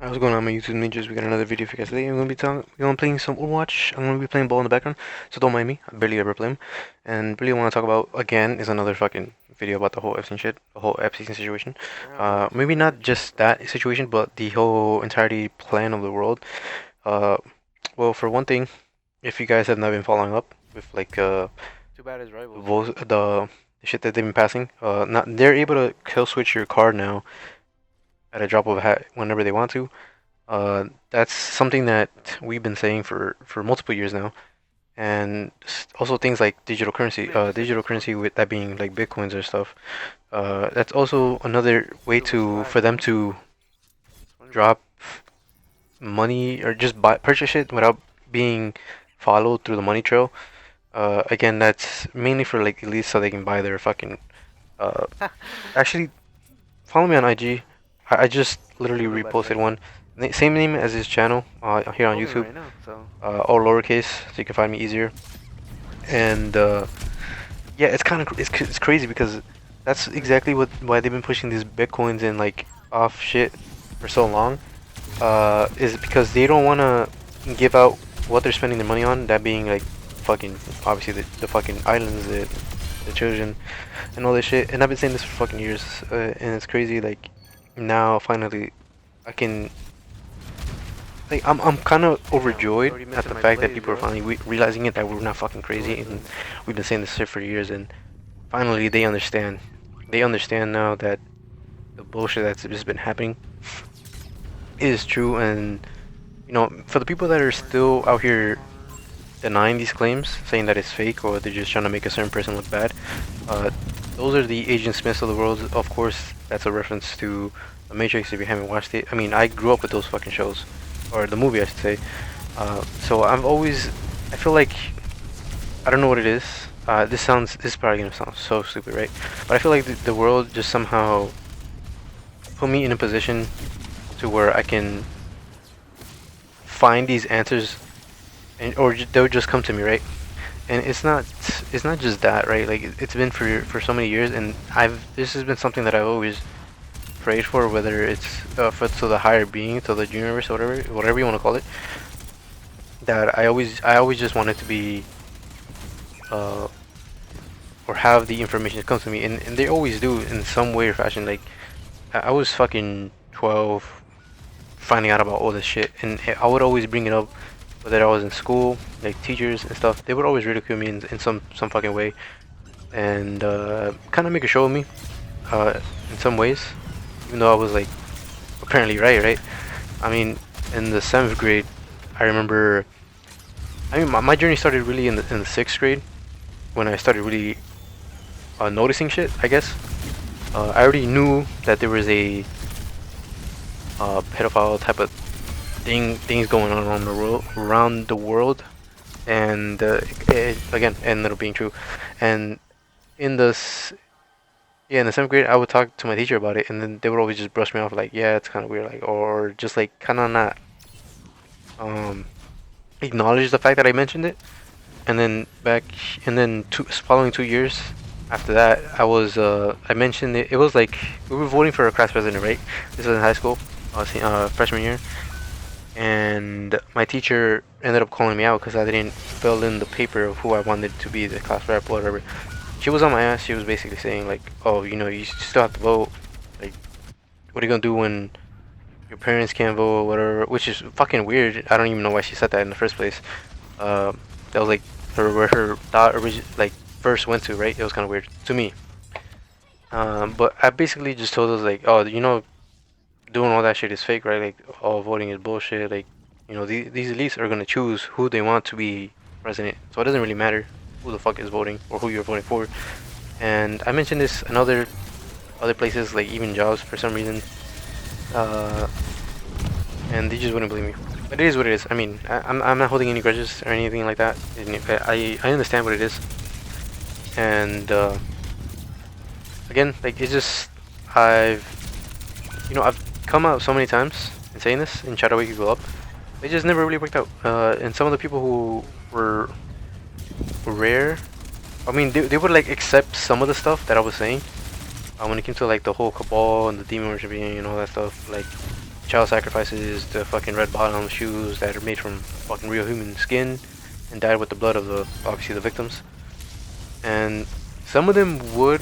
How's it going on, my YouTube ninjas? We got another video for you guys today. We're gonna be playing some Overwatch. I'm gonna be playing ball in the background, so don't mind me. I barely ever play him. And really want to talk about again is another fucking video about the whole Epstein shit, the whole Epstein situation. Maybe not just that situation, but the whole entirety plan of the world. Uh, well, for one thing, if you guys have not been following up with like Too bad his rivals. the shit that they've been passing, not they're able to kill switch your card now at a drop of a hat whenever they want to. That's something that we've been saying for multiple years now, and also things like digital currency with that being like bitcoins or stuff. That's also another way to for them to drop money or just purchase it without being followed through the money trail. Again, that's mainly for like elites so they can buy their fucking. Uh, Actually, follow me on IG. I just literally Remember last reposted night. one. Same name as his channel here on Holding it YouTube. right now, so All lowercase, so you can find me easier. And yeah, it's kind of it's crazy because that's exactly why they've been pushing these bitcoins and like off shit for so long. Is because they don't want to give out what they're spending their money on. That being like fucking obviously the fucking islands, the children, and all this shit. And I've been saying this for fucking years, and it's crazy. Like now, finally, I can. Like, I'm kind of overjoyed already at the missing my fact that plays, people are bro. finally realizing it that we're not fucking crazy, and we've been saying this shit for years, and finally they understand. They understand now that the bullshit that's just been happening is true, and for the people that are still out here denying these claims, saying that it's fake or they're just trying to make a certain person look bad, uh, those are the Agent Smiths of the world. Of course, that's a reference to The Matrix if you haven't watched it. I mean, I grew up with those fucking shows, or the movie, I should say. So I feel like, I don't know what it is. This is probably gonna sound so stupid, right? But I feel like the world just somehow put me in a position to where I can find these answers, and they'll just come to me, right? And it's not just that, right? Like it's been for so many years, and I've this has been something that I've always prayed for, whether it's for to the higher being, to the universe, whatever you want to call it. That I always just wanted to be uh or have the information come to me, and they always do in some way or fashion. Like I was fucking 12 finding out about all this shit, and I would always bring it up, whether I was in school, like teachers and stuff. They would always ridicule me in some fucking way, and kind of make a show of me, in some ways, even though I was like apparently right. I mean, in the seventh grade, I remember. I mean, my journey started really in the sixth grade when I started really noticing shit. I guess I already knew that there was a pedophile type of things going on around the world, and it, again ended up being true. And in the yeah, in the seventh grade, I would talk to my teacher about it, and then they would always just brush me off like, yeah, it's kind of weird, like, or just like kind of not um acknowledge the fact that I mentioned it. And then following 2 years after that, I mentioned it. It was like we were voting for a class president, right? This was in high school, freshman year, and my teacher ended up calling me out because I didn't fill in the paper of who I wanted to be the class rep, whatever. She was on my ass. She was basically saying like, "Oh, you still have to vote. Like, what are you gonna do when your parents can't vote or whatever?" Which is fucking weird. I don't even know why she said that in the first place. Uh, that was like where her thought like first went to, right? It was kind of weird to me. But I basically just told us like, "Oh, doing all that shit is fake, right? Like, all voting is bullshit. Like, these elites are gonna choose who they want to be president, so it doesn't really matter who the fuck is voting or who you're voting for." And I mentioned this in other places, like even jobs for some reason, uh, and they just wouldn't believe me. But it is what it is. I mean, I'm not holding any grudges or anything like that. And I understand what it is, and again, like it's just I've I've come out so many times in saying this and try to wake people up. It just never really worked out. And some of the people who were rare, I mean, they would like accept some of the stuff that I was saying. When it came to like the whole cabal and the demon worshiping and all that stuff, like child sacrifices, the fucking red bottom shoes that are made from fucking real human skin and dyed with the blood of the obviously the victims. And some of them would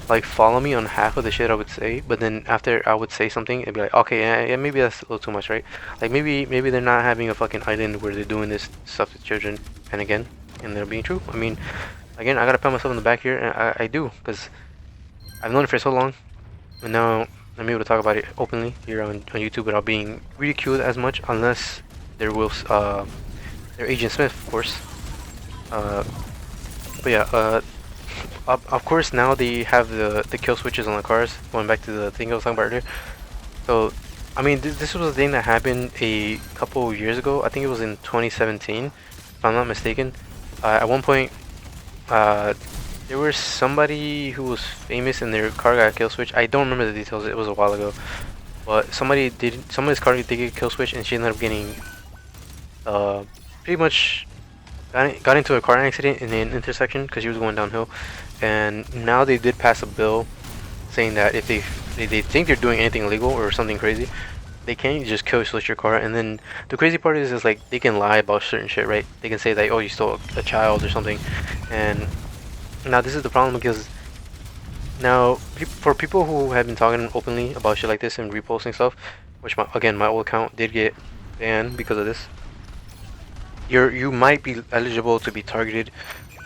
like follow me on half of the shit I would say, but then after I would say something, it'd be like, okay, yeah, maybe that's a little too much, right? Like maybe they're not having a fucking island where they're doing this stuff to children, and again, and they're being true. I mean, again, I gotta pat myself in the back here, and I do, because I've known it for so long, and now I'm able to talk about it openly here on YouTube without being ridiculed as much, unless they're they're Agent Smith, of course. But yeah, of course now they have the kill switches on the cars. Going back to the thing I was talking about earlier. So, I mean, this was a thing that happened a couple years ago. I think it was in 2017, if I'm not mistaken. At one point, there was somebody who was famous and their car got a kill switch. I don't remember the details. It was a while ago, but somebody's car did get a kill switch, and she ended up getting pretty much got into a car accident in an intersection because she was going downhill. And now they did pass a bill saying that if they think they're doing anything illegal or something crazy, they can't just kill switch your car. And then the crazy part is like they can lie about certain shit, right? They can say that, oh, you stole a child or something. And now this is the problem, because now for people who have been talking openly about shit like this and reposting stuff, which my old account did get banned because of this. You might be eligible to be targeted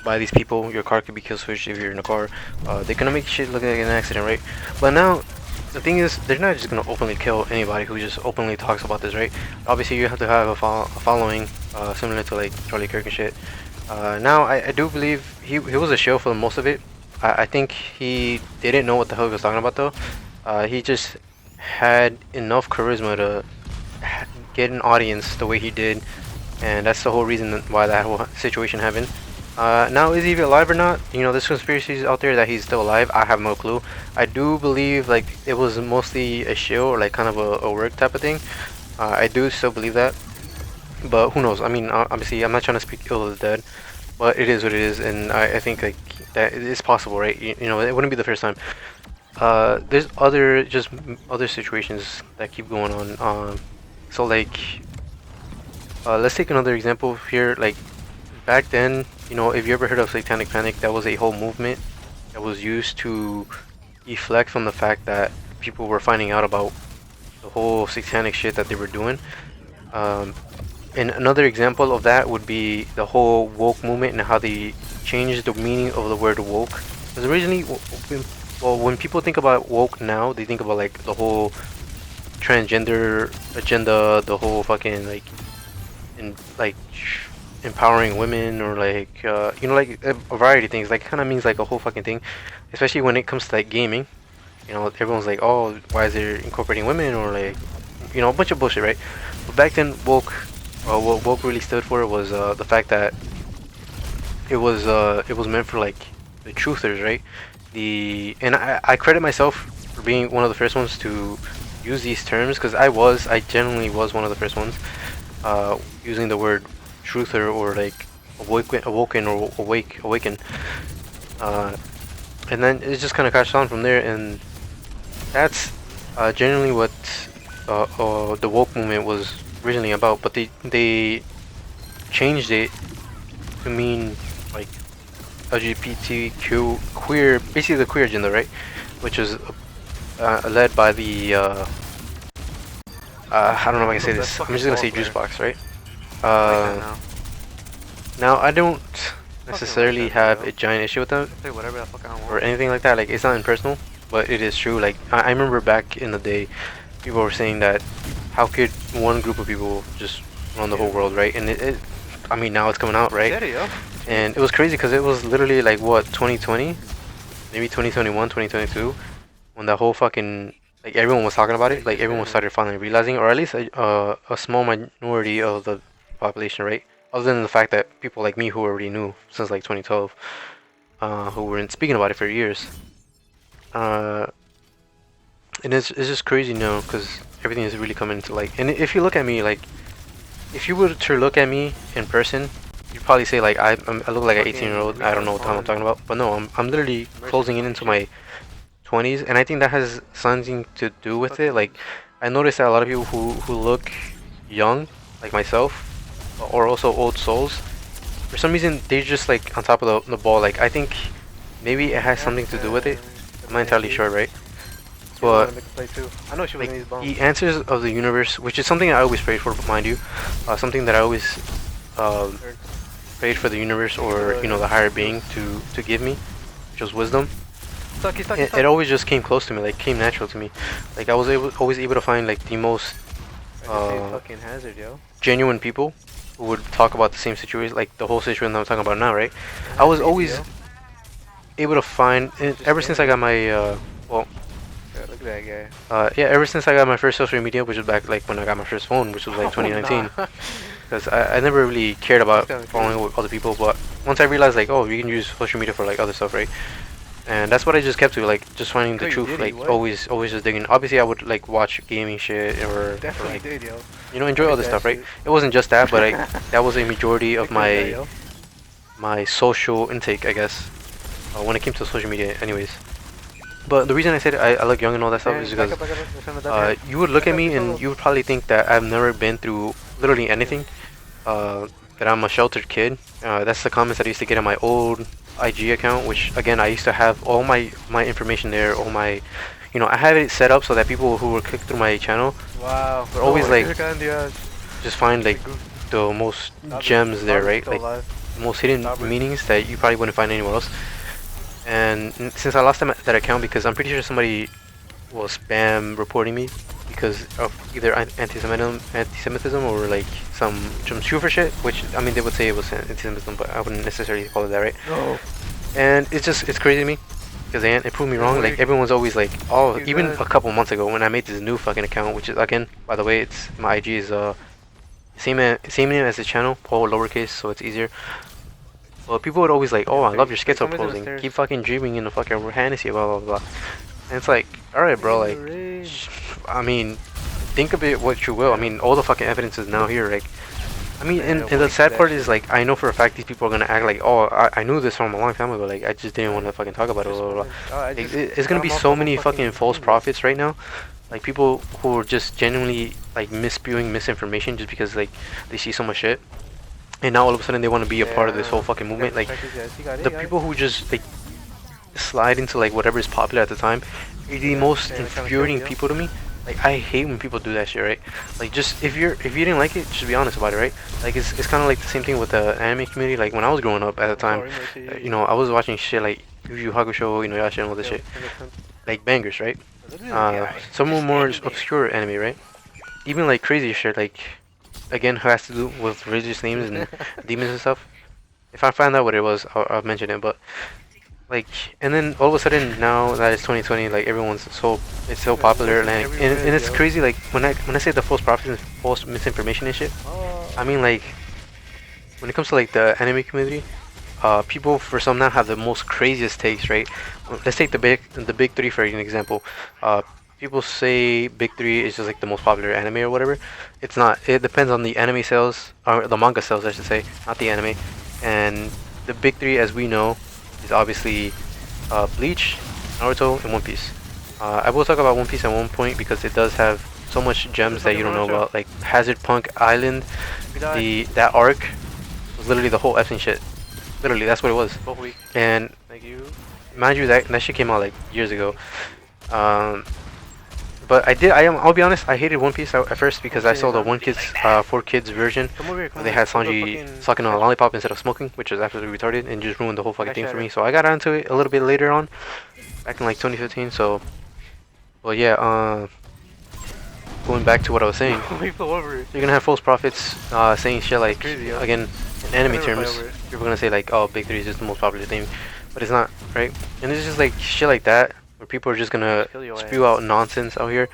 by these people. Your car could be kill switched if you're in a car. They're gonna make shit look like an accident, right? But now the thing is, they're not just gonna openly kill anybody who just openly talks about this, right? Obviously, you have to have a following similar to like Charlie Kirk and shit. Now I do believe he was a shill for most of it. I think he didn't know what the hell he was talking about though. He just had enough charisma to get an audience the way he did, and that's the whole reason why that whole situation happened. Now, is he alive or not? You know, there's conspiracies out there that he's still alive. I have no clue. I do believe like it was mostly a show or like kind of a work type of thing. I do still believe that, but who knows? I mean, obviously, I'm not trying to speak ill of the dead, but it is what it is, and I think like that it's possible, right? You know, it wouldn't be the first time. There's other situations that keep going on. So like, let's take another example here. Like back then, you know, if you ever heard of Satanic Panic, that was a whole movement that was used to deflect from the fact that people were finding out about the whole satanic shit that they were doing. And another example of that would be the whole woke movement and how they changed the meaning of the word woke. Because originally, well, when people think about woke now, they think about like the whole transgender agenda, the whole fucking like, empowering women, or like you know, like a variety of things. Like kind of means like a whole fucking thing, especially when it comes to like gaming. You know, everyone's like, oh, why is there incorporating women, or like, you know, a bunch of bullshit, right? But back then, woke, what woke really stood for was the fact that it was meant for like the truthers, right? And I credit myself for being one of the first ones to use these terms, because I genuinely was one of the first ones using the word truther, or like awoken or awaken. And then it just kind of crashed on from there, and that's generally what the woke movement was originally about. But they changed it to mean like LGBTQ, queer, basically the queer agenda, right? Which is led by the I don't know if I can say this. I'm just gonna say Juicebox, right? Now I don't necessarily have a giant issue with them or anything like that. Like, it's not impersonal, but it is true. Like, I remember back in the day, people were saying that how could one group of people just run the whole world, right? And I mean, now it's coming out, right? And it was crazy because it was literally like what, 2020, maybe 2021, 2022, when the whole fucking, like, everyone was talking about it. Like, everyone started finally realizing, or at least a small minority of the population, right? Other than the fact that people like me who already knew since like 2012, who weren't speaking about it for years. And it's just crazy now because everything is really coming into light. And if you look at me, like, if you were to look at me in person, you'd probably say like I look like an 18-year-old. I don't know what the hell I'm talking about, but no, I'm literally closing in into my 20s, and I think that has something to do with it. Like, I noticed that a lot of people who look young, like myself, or also old souls, for some reason they're just like on top of the ball. Like I think maybe it has something to do with it. I'm not entirely sure, right? But I know she was like in these bombs. the answers of the universe, which is something I always prayed for, mind you, something that I always um, prayed for the universe or the higher being to give me, which was wisdom. Stuck, he's stuck, It always just came close to me, like came natural to me. Like I was always able to find like the most fucking hazard, yo. genuine people who would talk about the same situation, like the whole situation that I'm talking about now, right? I was always able to find, ever since I got my well, Yeah, look at that guy. yeah, ever since I got my first social media, which was back like when I got my first phone, which was like 2019. Nah. Because I never really cared about That's kinda following with other people, but once I realized like, oh, you can use social media for like other stuff, right? And that's what I just kept to, like just finding the Oh, you truth, did, like what? always just digging. Obviously, I would like watch gaming shit or Definitely like did, yo. enjoy Like other that stuff, right? shit. It wasn't just that, but that was a majority of Look at that, my yo. my social intake, I guess, when it came to social media, anyways. But the reason I said I look young and all that stuff Man, is back because up, back up, back up, back up. you would look Back at up, me just and hold you would probably think that I've never been through literally anything. That I'm a sheltered kid. That's the comments that I used to get on my old IG account, which again I used to have all my information there, all my, I have it set up so that people who were click through my channel Wow. would always like Look at the, just find like the most gems there, right? Like the most hidden meanings that you probably wouldn't find anywhere else. And since I lost that account because I'm pretty sure somebody will spam reporting me because of either anti-Semitism or like some Schufer shit, which I mean they would say it was anti-Semitism, but I wouldn't necessarily call it that, right? No. And it's crazy to me because it proved me wrong. Like everyone's always like, oh, even a couple months ago when I made this new fucking account, which is again, by the way, it's my IG is same name as the channel, all lowercase, so it's easier. Well, people would always like, oh, I love your schizo posing. Keep fucking dreaming in the fucking fantasy, blah blah blah. And it's like, alright, bro, like, I mean, think of it what you will. I mean, all the fucking evidence is now here, like, I mean, and the sad part is, like, I know for a fact these people are gonna act like, oh, I knew this from a long time ago, like, I just didn't want to fucking talk about it, blah blah blah. Like, it's gonna be so many fucking false prophets right now. Like, people who are just genuinely, like, misspewing misinformation just because, like, they see so much shit. And now all of a sudden they want to be a part of this whole fucking movement. Like, the people who just, like, slide into like whatever is popular at the time are the most infuriating people to me. Like I hate when people do that shit, right? Like just if you didn't like it, just be honest about it, right? Like it's kind of like the same thing with the anime community. Like when I was growing up at the time, I was watching shit like Yu Yu Hakusho, Inuyasha, and all this shit, like bangers, right? Some of the more obscure anime, right? Even like crazy shit, like again, who has to do with religious names and demons and stuff. If I find out what it was, I'll mention it, but. Like, and then all of a sudden now that it's 2020, like everyone's it's so popular, and it's crazy. Like when I say the false prophets and false misinformation and shit, I mean like when it comes to like the anime community, people for some now have the most craziest takes, right? Let's take the big three for an example. People say Big Three is just like the most popular anime or whatever. It's not. It depends on the anime sales or the manga sales, I should say, not the anime. And the Big Three, as we know, is obviously Bleach, Naruto, and One Piece. I will talk about One Piece at one point because it does have so much gems that you don't know about, like Hazard Punk Island. That arc was literally the whole effing shit. Literally, that's what it was. And mind you, that shit came out like years ago. But I'll be honest, I hated One Piece at first because I saw the 4Kids version where they had Sanji sucking on a lollipop instead of smoking, which is absolutely retarded and just ruined the whole fucking thing for me. So I got onto it a little bit later on, back in like 2015. So, well, yeah. Going back to what I was saying, you're gonna have false prophets saying shit like, again, in anime terms, people are gonna say like, oh, Big Three is just the most popular thing, but it's not, right? And it's just like shit like that. Where people are just gonna spew out nonsense out here.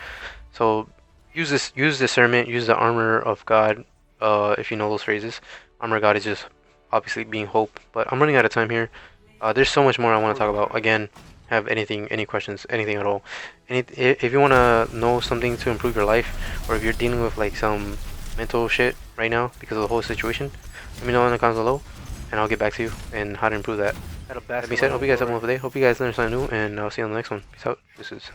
So use discernment, use the armor of God, if you know those phrases. Armor of God is just obviously being hope. But I'm running out of time here. There's so much more I want to talk about. Again, have any questions, anything at all. If you want to know something to improve your life, or if you're dealing with like some mental shit right now because of the whole situation, let me know in the comments below, and I'll get back to you and how to improve that. That being said, hope you guys have a wonderful day. Hope you guys learned something new, and I'll see you on the next one. Peace out. This is